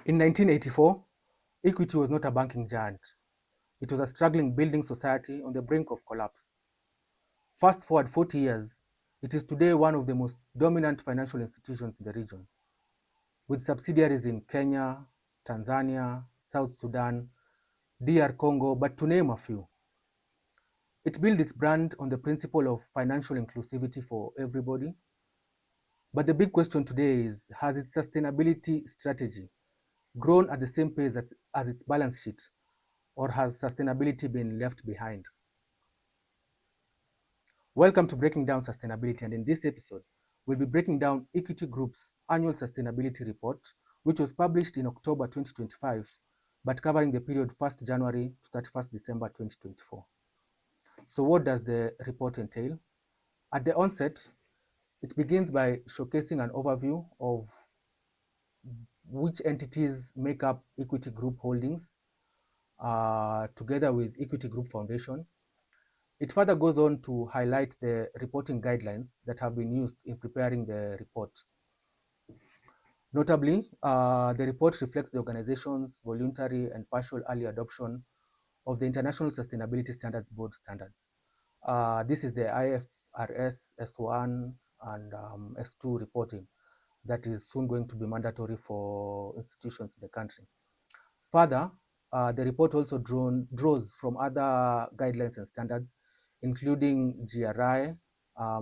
In 1984, Equity was not a banking giant. It was a struggling building society on the brink of collapse. Fast forward 40 years, it is today one of the most dominant financial institutions in the region, with subsidiaries in Kenya, Tanzania, South Sudan, DR Congo, but to name a few. It built its brand on the principle of financial inclusivity for everybody. But the big question today is, has its sustainability strategy grown at the same pace as its balance sheet, or has sustainability been left behind? Welcome to Breaking Down Sustainability, and in this episode, we'll be breaking down Equity Group's annual sustainability report, which was published in October 2025, but covering the period 1st January to 31st December 2024. So what does the report entail? At the onset, it begins by showcasing an overview of which entities make up Equity Group Holdings, together with Equity Group Foundation. It further goes on to highlight the reporting guidelines that have been used in preparing the report. Notably, the report reflects the organization's voluntary and partial early adoption of the International Sustainability Standards Board standards. This is the IFRS S1 and S2 reporting that is soon going to be mandatory for institutions in the country. Further, the report also draws from other guidelines and standards, including GRI,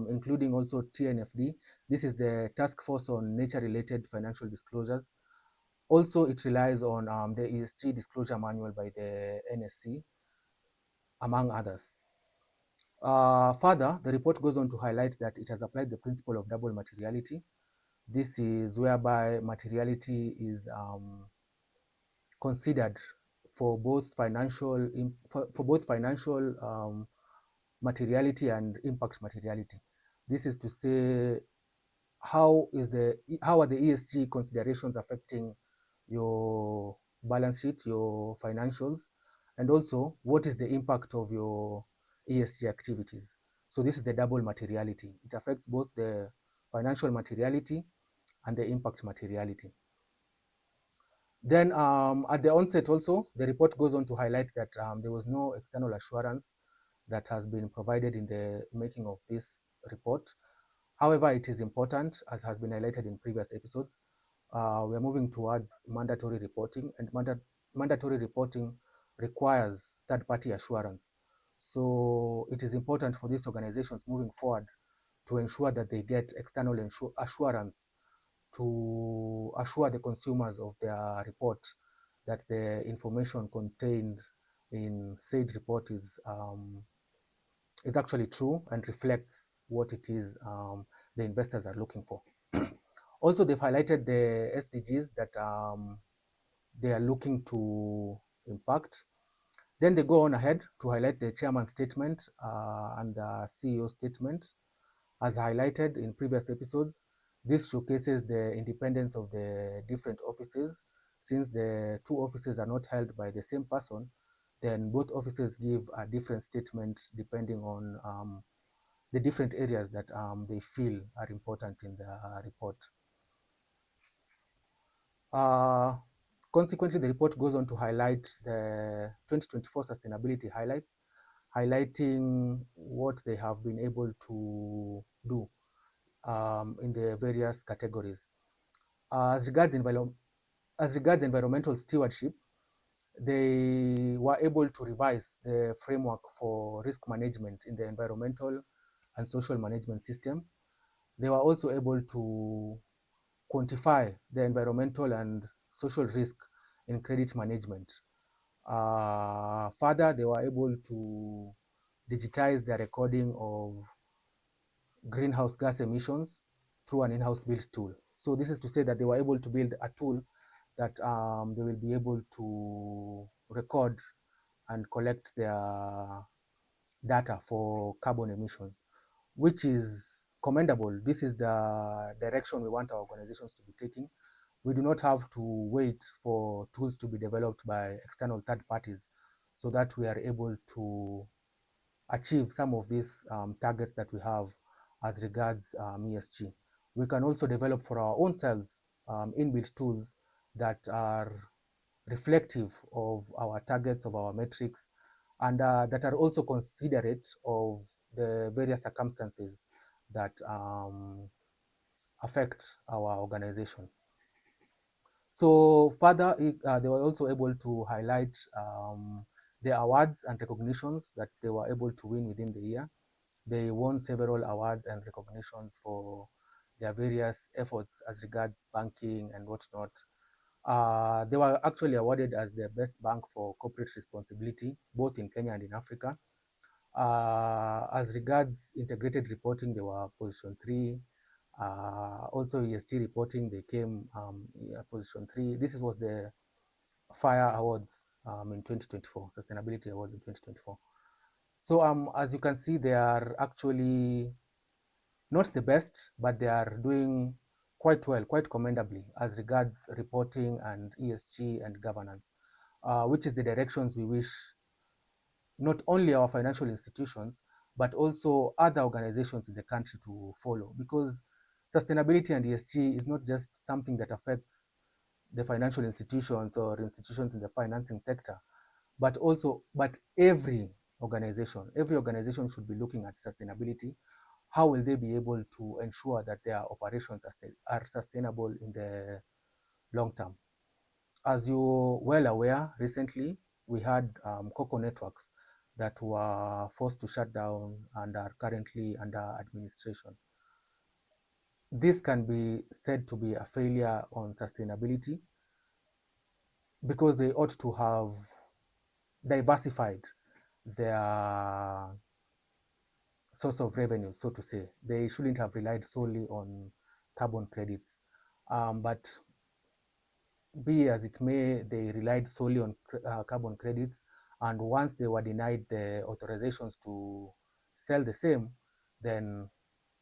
including also TNFD. This is the Task Force on Nature-Related Financial Disclosures. Also, it relies on the ESG Disclosure Manual by the NSC, among others. Further, the report goes on to highlight that it has applied the principle of double materiality. This is whereby materiality is considered for both financial materiality and impact materiality. This is to say, how are the ESG considerations affecting your balance sheet, your financials, and also what is the impact of your ESG activities. So this is the double materiality. It affects both the financial materiality and the impact materiality. Then at the onset also, the report goes on to highlight that there was no external assurance that has been provided in the making of this report. However, it is important, as has been highlighted in previous episodes. We're moving towards mandatory reporting, and mandatory reporting requires third-party assurance. So it is important for these organizations moving forward to ensure that they get external assurance to assure the consumers of their report that the information contained in said report is actually true and reflects what it is the investors are looking for. Also, they've highlighted the SDGs that they are looking to impact. Then they go on ahead to highlight the chairman's statement and the CEO statement. As highlighted in previous episodes, this showcases the independence of the different offices. Since the two offices are not held by the same person, then both offices give a different statement depending on the different areas that they feel are important in the report. Consequently, the report goes on to highlight the 2024 sustainability highlights, highlighting what they have been able to do in the various categories. As regards environmental stewardship, they were able to revise the framework for risk management in the environmental and social management system. They were also able to quantify the environmental and social risk in credit management. Further, they were able to digitize the recording of greenhouse gas emissions through an in-house built tool. So this is to say that they were able to build a tool that they will be able to record and collect their data for carbon emissions, which is commendable. This is the direction we want our organizations to be taking. We do not have to wait for tools to be developed by external third parties so that we are able to achieve some of these targets that we have as regards ESG. We can also develop for our own selves inbuilt tools that are reflective of our targets, of our metrics, and that are also considerate of the various circumstances that affect our organization. So further, they were also able to highlight the awards and recognitions that they were able to win within the year. They won several awards and recognitions for their various efforts as regards banking and whatnot. They were actually awarded as the best bank for corporate responsibility, both in Kenya and in Africa. As regards integrated reporting, they were position 3. Also ESG reporting, they came position 3. This was the FIRE Awards in 2024, Sustainability Awards in 2024. So as you can see, they are actually not the best, but they are doing quite well, quite commendably as regards reporting and ESG and governance, which is the directions we wish not only our financial institutions, but also other organizations in the country to follow. Because sustainability and ESG is not just something that affects the financial institutions or institutions in the financing sector, but every organization should be looking at sustainability. How will they be able to ensure that their operations are sustainable in the long term? As you're well aware, recently we had Cocoa networks that were forced to shut down and are currently under administration. This can be said to be a failure on sustainability because they ought to have diversified their source of revenue, so to say. They shouldn't have relied solely on carbon credits. But be as it may, they relied solely on carbon credits, and once they were denied the authorizations to sell the same, then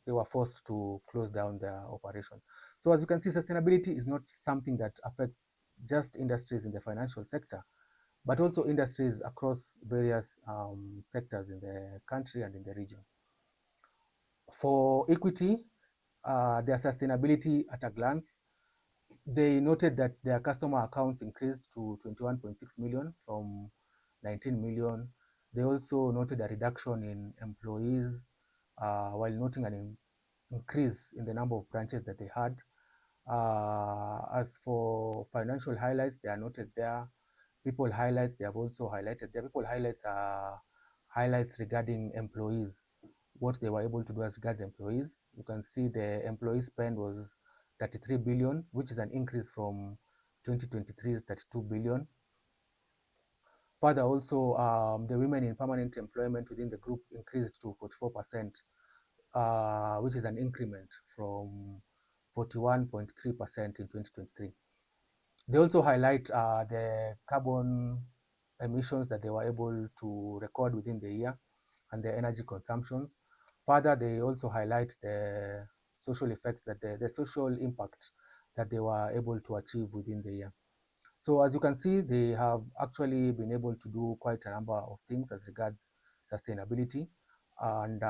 they were forced to close down their operations. So as you can see, sustainability is not something that affects just industries in the financial sector, but also industries across various sectors in the country and in the region. For Equity, their sustainability at a glance, they noted that their customer accounts increased to 21.6 million from 19 million. They also noted a reduction in employees while noting an increase in the number of branches that they had. As for financial highlights, they are noted there. People highlights, they have also highlighted there. People highlights are highlights regarding employees, what they were able to do as regards employees. You can see the employee spend was 33 billion, which is an increase from 2023's 32 billion. Further, also, the women in permanent employment within the group increased to 44%, which is an increment from 41.3% in 2023. They also highlight the carbon emissions that they were able to record within the year and the energy consumptions. Further, they also highlight the social effects, that the social impact that they were able to achieve within the year. So as you can see, they have actually been able to do quite a number of things as regards sustainability, and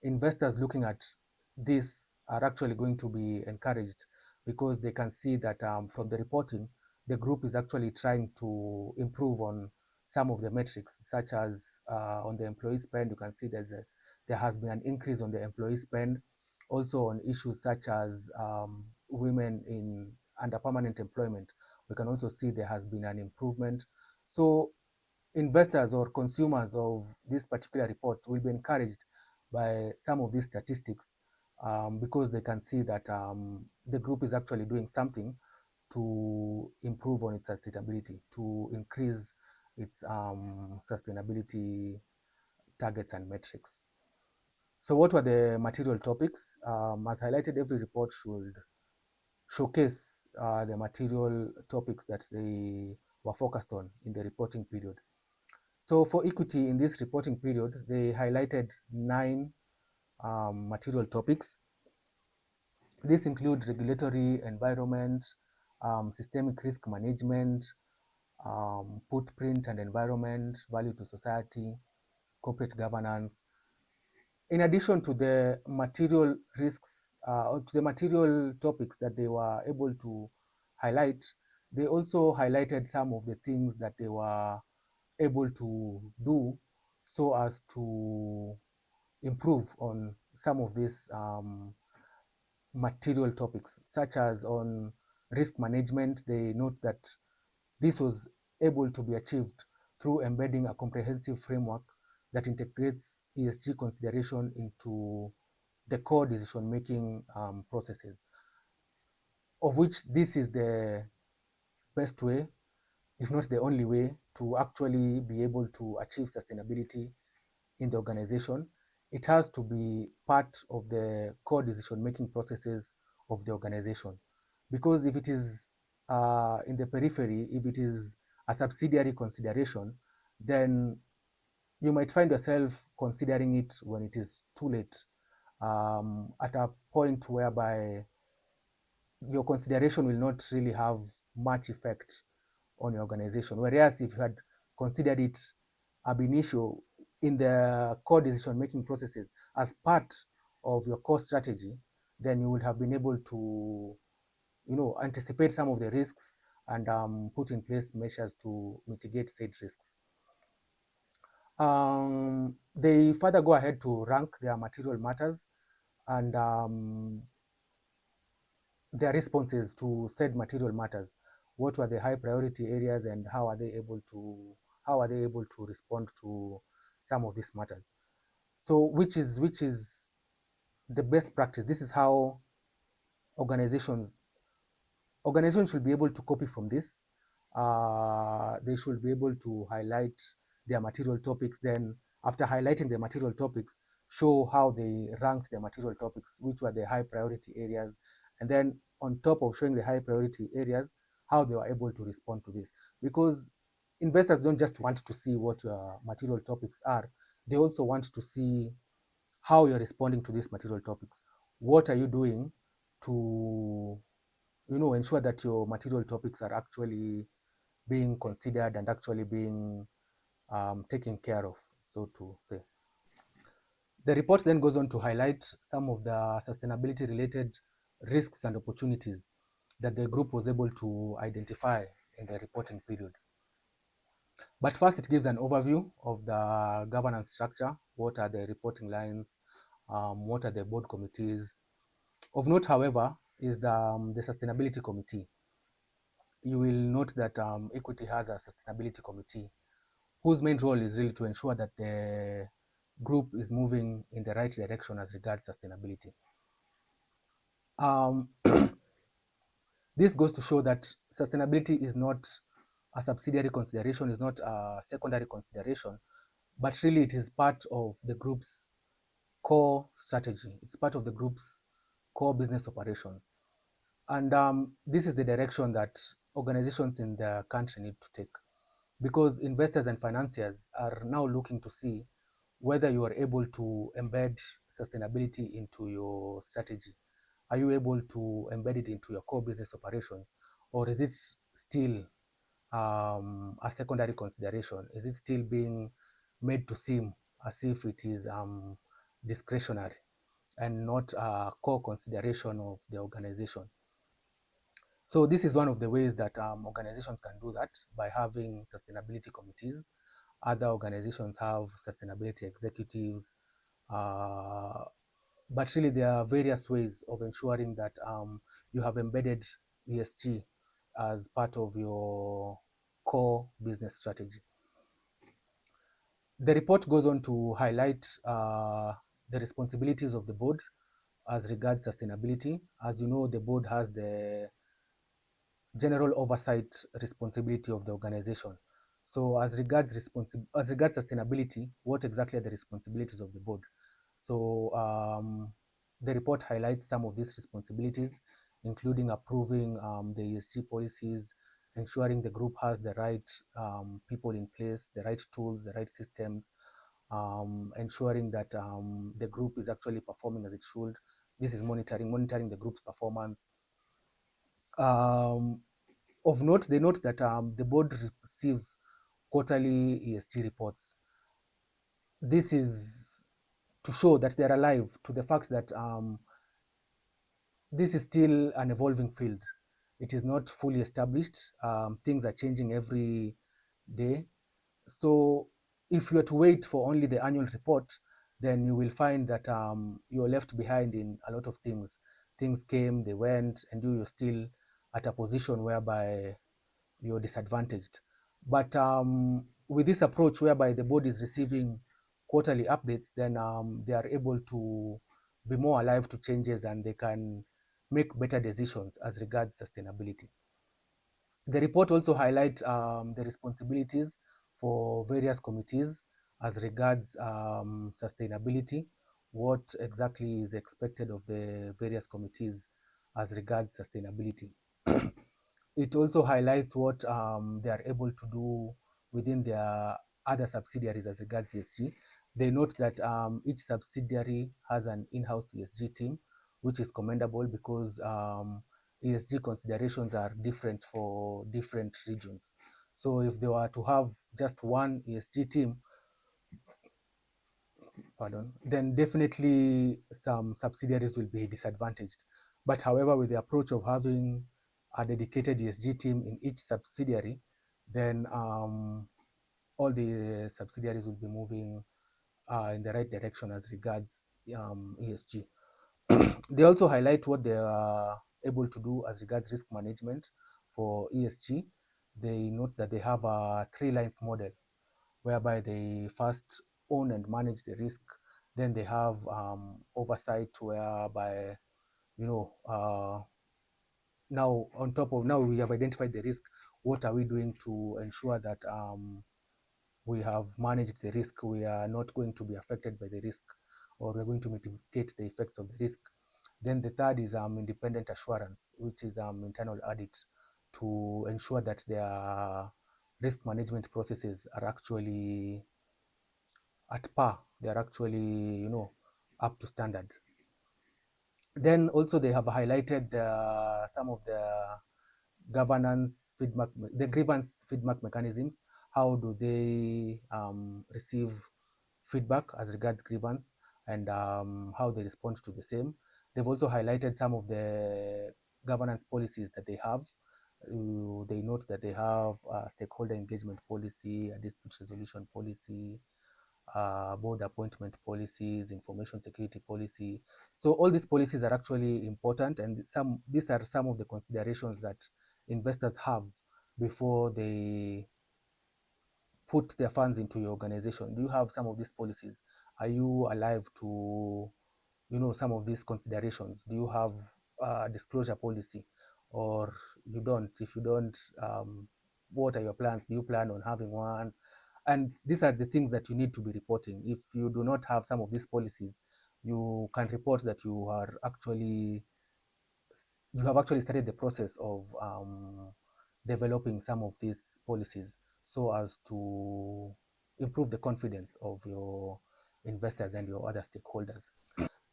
investors looking at this are actually going to be encouraged because they can see that from the reporting, the group is actually trying to improve on some of the metrics, such as on the employee spend. You can see there has been an increase on the employee spend. Also on issues such as women in under permanent employment, we can also see there has been an improvement. So investors or consumers of this particular report will be encouraged by some of these statistics because they can see that the group is actually doing something to improve on its sustainability, to increase its sustainability targets and metrics. So what were the material topics? As highlighted, every report should showcase the material topics that they were focused on in the reporting period. So for Equity in this reporting period, they highlighted 9 material topics. These include regulatory environment, systemic risk management, footprint and environment, value to society, corporate governance. In addition to the material risks, to the material topics that they were able to highlight, they also highlighted some of the things that they were able to do so as to improve on some of these material topics, such as on risk management. They note that this was able to be achieved through embedding a comprehensive framework that integrates ESG consideration into the core decision-making processes, of which this is the best way, if not the only way, to actually be able to achieve sustainability in the organization. It has to be part of the core decision-making processes of the organization. Because if it is in the periphery, if it is a subsidiary consideration, then you might find yourself considering it when it is too late, at a point whereby your consideration will not really have much effect on your organization. Whereas if you had considered it ab initio in the core decision making processes as part of your core strategy, then you would have been able to, anticipate some of the risks and put in place measures to mitigate said risks. They further go ahead to rank their material matters and their responses to said material matters. What were the high priority areas and how are they able to respond to some of these matters? So which is the best practice? This is how organizations organizations should be able to copy from this. They should be able to highlight their material topics. Then, after highlighting the material topics, show how they ranked their material topics, which were the high priority areas. And then, on top of showing the high priority areas, how they were able to respond to this. Because investors don't just want to see what your material topics are, they also want to see how you're responding to these material topics. What are you doing to ensure that your material topics are actually being considered and actually being taken care of, so to say. The report then goes on to highlight some of the sustainability related risks and opportunities that the group was able to identify in the reporting period. But first, it gives an overview of the governance structure. What are the reporting lines? What are the board committees? Of note, however, is the sustainability committee. You will note that Equity has a sustainability committee whose main role is really to ensure that the group is moving in the right direction as regards sustainability. Um, this goes to show that sustainability is not a subsidiary consideration, is not a secondary consideration, but really it is part of the group's core strategy. It's part of the group's core business operations. And this is the direction that organizations in the country need to take, because investors and financiers are now looking to see whether you are able to embed sustainability into your strategy. Are you able to embed it into your core business operations, or is it still a secondary consideration? Is it still being made to seem as if it is discretionary and not a core consideration of the organization? So this is one of the ways that organizations can do that, by having sustainability committees. Other organizations have sustainability executives, but really there are various ways of ensuring that you have embedded ESG as part of your core business strategy. The report goes on to highlight the responsibilities of the board as regards sustainability. As you know, the board has the general oversight responsibility of the organization. So as regards sustainability, what exactly are the responsibilities of the board? So the report highlights some of these responsibilities, including approving the ESG policies, ensuring the group has the right people in place, the right tools, the right systems, ensuring that the group is actually performing as it should. This is monitoring the group's performance. Um, of note, they note that the board receives quarterly ESG reports. This is to show that they're alive to the fact that this is still an evolving field. it is not fully established. Things are changing every day. So if you are to wait for only the annual report, then you will find that you're left behind in a lot of things. Things came, they went, and you're still at a position whereby you're disadvantaged. But with this approach whereby the board is receiving quarterly updates, then they are able to be more alive to changes, and they can make better decisions as regards sustainability. The report also highlights the responsibilities for various committees as regards sustainability, what exactly is expected of the various committees as regards sustainability. It also highlights what they are able to do within their other subsidiaries as regards ESG. They note that each subsidiary has an in-house ESG team, which is commendable because ESG considerations are different for different regions. So if they were to have just one ESG team, then definitely some subsidiaries will be disadvantaged. But however, with the approach of having a dedicated ESG team in each subsidiary, then all the subsidiaries will be moving in the right direction as regards ESG. They also highlight what they are able to do as regards risk management for ESG. They note that they have a 3 lines model whereby they first own and manage the risk, then they have oversight whereby, you know, now on top of, now we have identified the risk, what are we doing to ensure that we have managed the risk, we are not going to be affected by the risk, or we're going to mitigate the effects of the risk. Then the third is independent assurance, which is internal audit to ensure that their risk management processes are actually at par, they are actually, up to standard. Then also they have highlighted some of the governance feedback, the grievance feedback mechanisms. How do they receive feedback as regards grievance, and how they respond to the same. They've also highlighted some of the governance policies that they have. They note that they have a stakeholder engagement policy, a dispute resolution policy, board appointment policies, information security policy. So all these policies are actually important, and these are some of the considerations that investors have before they put their funds into your organization. Do you have some of these policies? Are you alive to, some of these considerations? Do you have a disclosure policy, or you don't? If you don't, what are your plans? Do you plan on having one? And these are the things that you need to be reporting. If you do not have some of these policies, you can report that you have actually started the process of developing some of these policies so as to improve the confidence of your investors and your other stakeholders.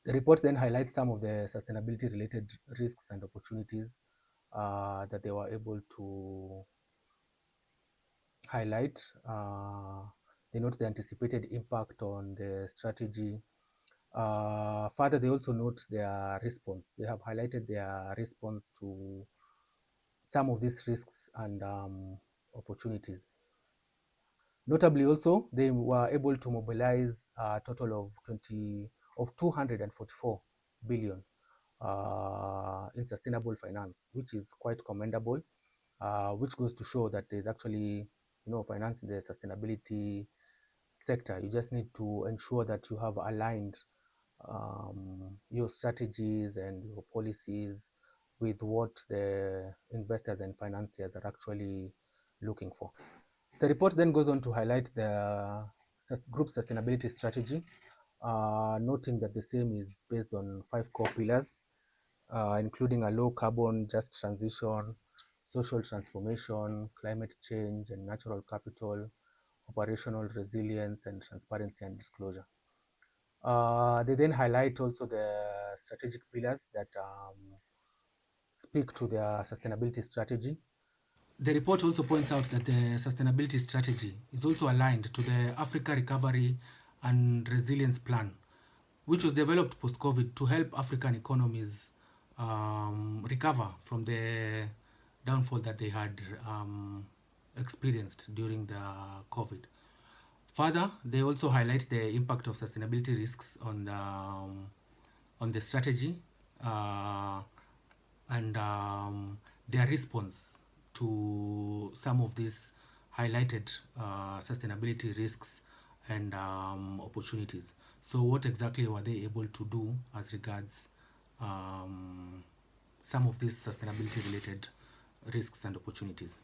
The report then highlights some of the sustainability related risks and opportunities that they were able to highlight. They note the anticipated impact on the strategy. Further, they also note their response. They have highlighted their response to some of these risks and opportunities. Notably, also, they were able to mobilize a total of 244 billion in sustainable finance, which is quite commendable, which goes to show that there's actually, finance in the sustainability sector. You just need to ensure that you have aligned your strategies and your policies with what the investors and financiers are actually looking for. The report then goes on to highlight the group sustainability strategy, noting that the same is based on 5 core pillars, including a low carbon just transition, social transformation, climate change and natural capital, operational resilience, and transparency and disclosure. They then highlight also the strategic pillars that speak to their sustainability strategy. The report also points out that the sustainability strategy is also aligned to the Africa Recovery and Resilience Plan, which was developed post-COVID to help African economies recover from the downfall that they had experienced during the COVID. Further, they also highlight the impact of sustainability risks on the strategy and their response to some of these highlighted sustainability risks and opportunities. So what exactly were they able to do as regards some of these sustainability related risks and opportunities?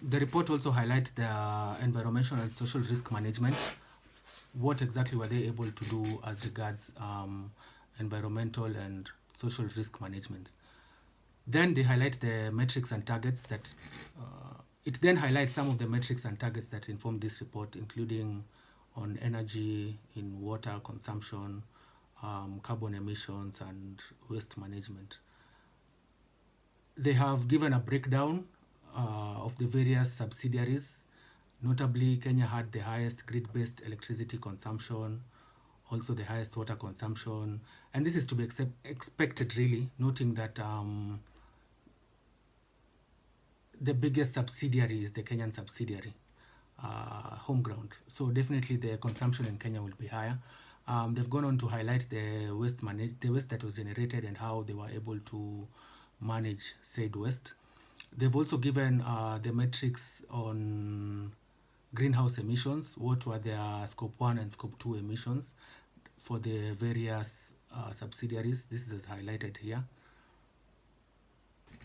The report also highlights the environmental and social risk management. What exactly were they able to do as regards environmental and social risk management? Then they highlight the metrics and targets that it then highlights some of the metrics and targets that inform this report, including on energy, in water consumption, carbon emissions, and waste management. They have given a breakdown of the various subsidiaries. Notably, Kenya had the highest grid-based electricity consumption, also the highest water consumption, and this is to be expected really, noting that the biggest subsidiary is the Kenyan subsidiary, home ground. So definitely the consumption in Kenya will be higher. They've gone on to highlight the waste that was generated and how they were able to manage said waste. They've also given the metrics on greenhouse emissions, what were their scope 1 and scope 2 emissions for the various subsidiaries. This is highlighted here.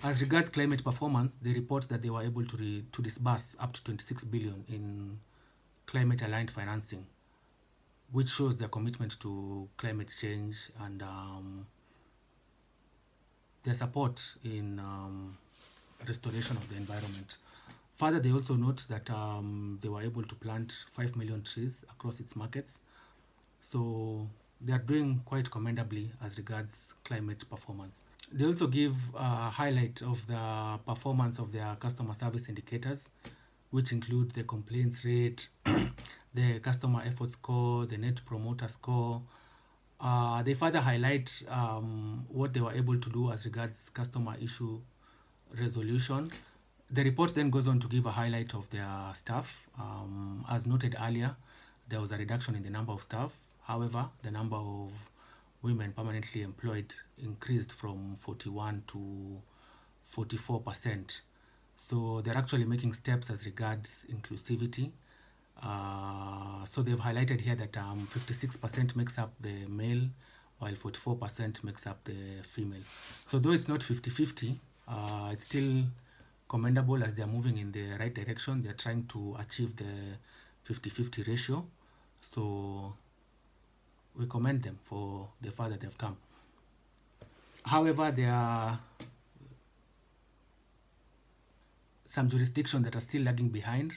As regards climate performance, they report that they were able to disburse up to 26 billion in climate-aligned financing, which shows their commitment to climate change and their support in restoration of the environment. Further, they also note that they were able to plant 5 million trees across its markets. So they are doing quite commendably as regards climate performance. They also give a highlight of the performance of their customer service indicators, which include the complaints rate, the customer effort score, the net promoter score. They further highlight what they were able to do as regards customer issue resolution. The report then goes on to give a highlight of their staff. As noted earlier, there was a reduction in the number of staff. However, the number of women permanently employed increased from 41 to 44%. So they're actually making steps as regards inclusivity. So they've highlighted here that 56% makes up the male, while 44% makes up the female. So though it's not 50-50, it's still commendable as they're moving in the right direction. They're trying to achieve the 50-50 ratio. So we commend them for the far that they've come. However, there are some jurisdictions that are still lagging behind.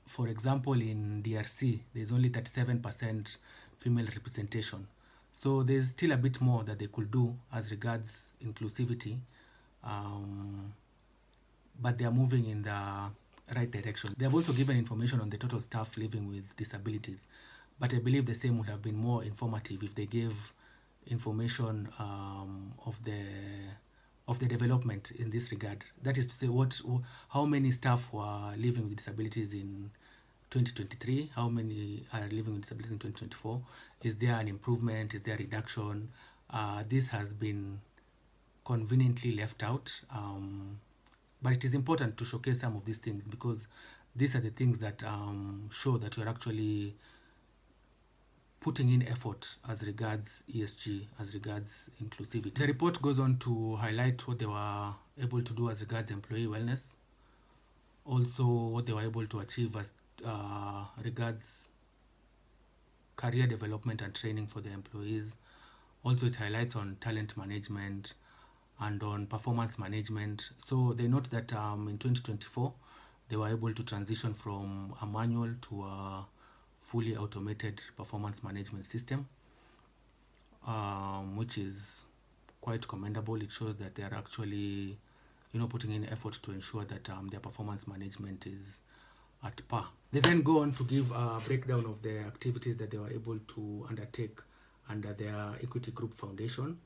For example, in DRC, there's only 37% female representation. So there's still a bit more that they could do as regards inclusivity, but they are moving in the right direction. They have also given information on the total staff living with disabilities, but I believe the same would have been more informative if they gave information of the development in this regard. That is to say, how many staff were living with disabilities in 2023, how many are living with disabilities in 2024, is there an improvement, is there a reduction? This has been conveniently left out, but it is important to showcase some of these things because these are the things that show that you're actually putting in effort as regards ESG, as regards inclusivity. The report goes on to highlight what they were able to do as regards employee wellness, also what they were able to achieve as regards career development and training for the employees. Also, it highlights on talent management and on performance management. So they note that in 2024, they were able to transition from a manual to a fully automated performance management system, which is quite commendable. It shows that they are actually, putting in effort to ensure that their performance management is at par. They then go on to give a breakdown of the activities that they were able to undertake under their Equity Group Foundation.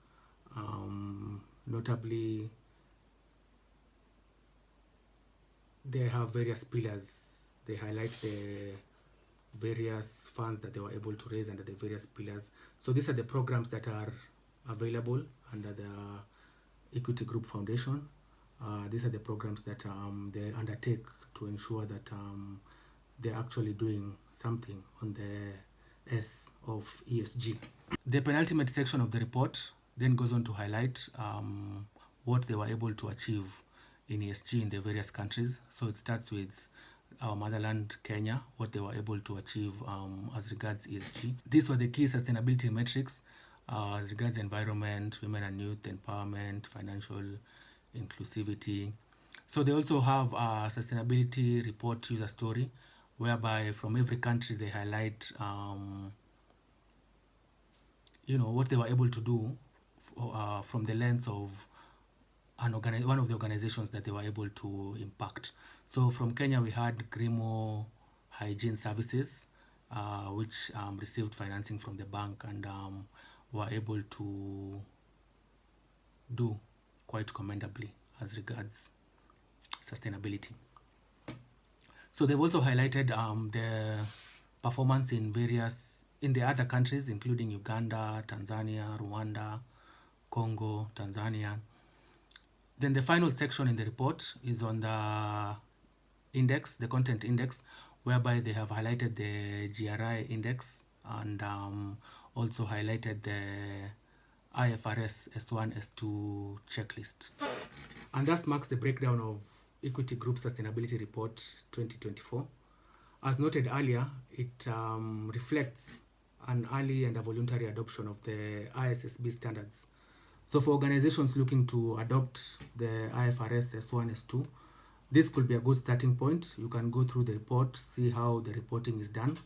Notably, they have various pillars. They highlight the various funds that they were able to raise under the various pillars. So these are the programs that are available under the Equity Group Foundation. These are the programs that they undertake to ensure that they're actually doing something on the S of ESG. The penultimate section of the report then goes on to highlight what they were able to achieve in ESG in the various countries. So it starts with our motherland, Kenya, what they were able to achieve as regards ESG. These were the key sustainability metrics as regards environment, women and youth empowerment, financial inclusivity. So they also have a sustainability report user story, whereby from every country they highlight what they were able to do from the lens of one of the organizations that they were able to impact. So from Kenya, we had Grimo Hygiene Services, which received financing from the bank and were able to do quite commendably as regards sustainability. So they've also highlighted the performance in the other countries, including Uganda, Tanzania, Rwanda, Congo, Tanzania. Then the final section in the report is on the index, the content index, whereby they have highlighted the GRI index and also highlighted the IFRS S1, S2 checklist. And that marks the breakdown of Equity Group Sustainability Report 2024. As noted earlier, it reflects an early and a voluntary adoption of the ISSB standards. So for organizations looking to adopt the IFRS S1, S2, this could be a good starting point. You can go through the report, see how the reporting is done.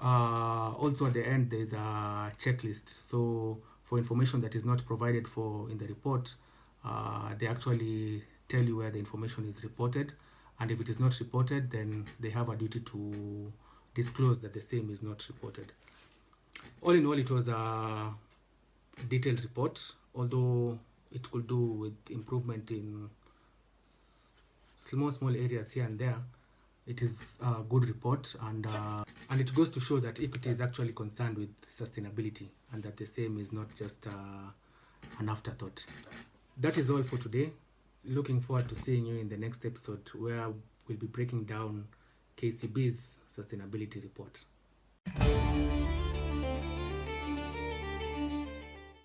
Also at the end, there's a checklist. So for information that is not provided for in the report, they actually tell you where the information is reported. And if it is not reported, then they have a duty to disclose that the same is not reported. All in all, it was a detailed report, although it could do with improvement in small areas here and there. It is a good report, and it goes to show that Equity is actually concerned with sustainability and that the same is not just an afterthought. That is all for today. Looking forward to seeing you in the next episode, where we'll be breaking down KCB's sustainability report.